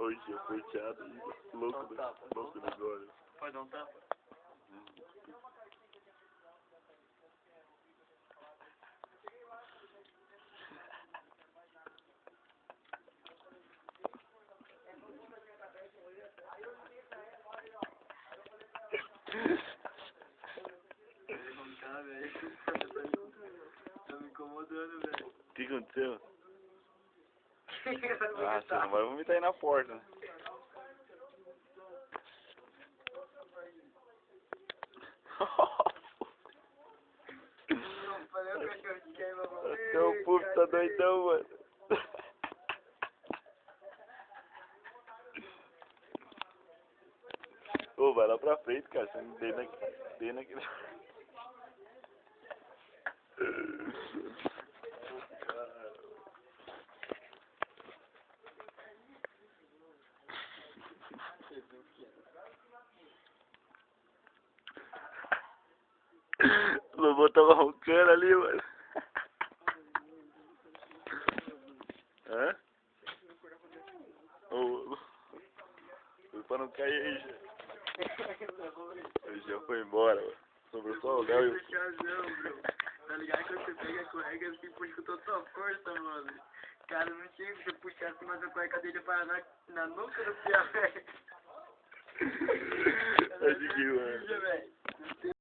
Hoje eu fui teado e louco, Dá um tapa. louco do gole. Pode dar um tapa? Não tá, velho. Tá me incomodando, velho. O que aconteceu? Ah, você não vai vomitar aí na porta, né? Não, falei o cachorro de queima, mano. Seu puff tá doidão, mano. Ô, vai lá pra frente, cara. Você não tem naquele... O Lobão tava roncando ali, mano. Hã? Ô, foi pra não cair aí, já. Ele já foi embora, mano. Sobrou só o Léo e o... Chazão, bro. Tá ligado quando você pega a cueca, assim, puxa com toda a força, mano. Cara, não tinha que você puxar assim, mas a cueca dele para na nuca do piá, velho. Acho que, mano. velho.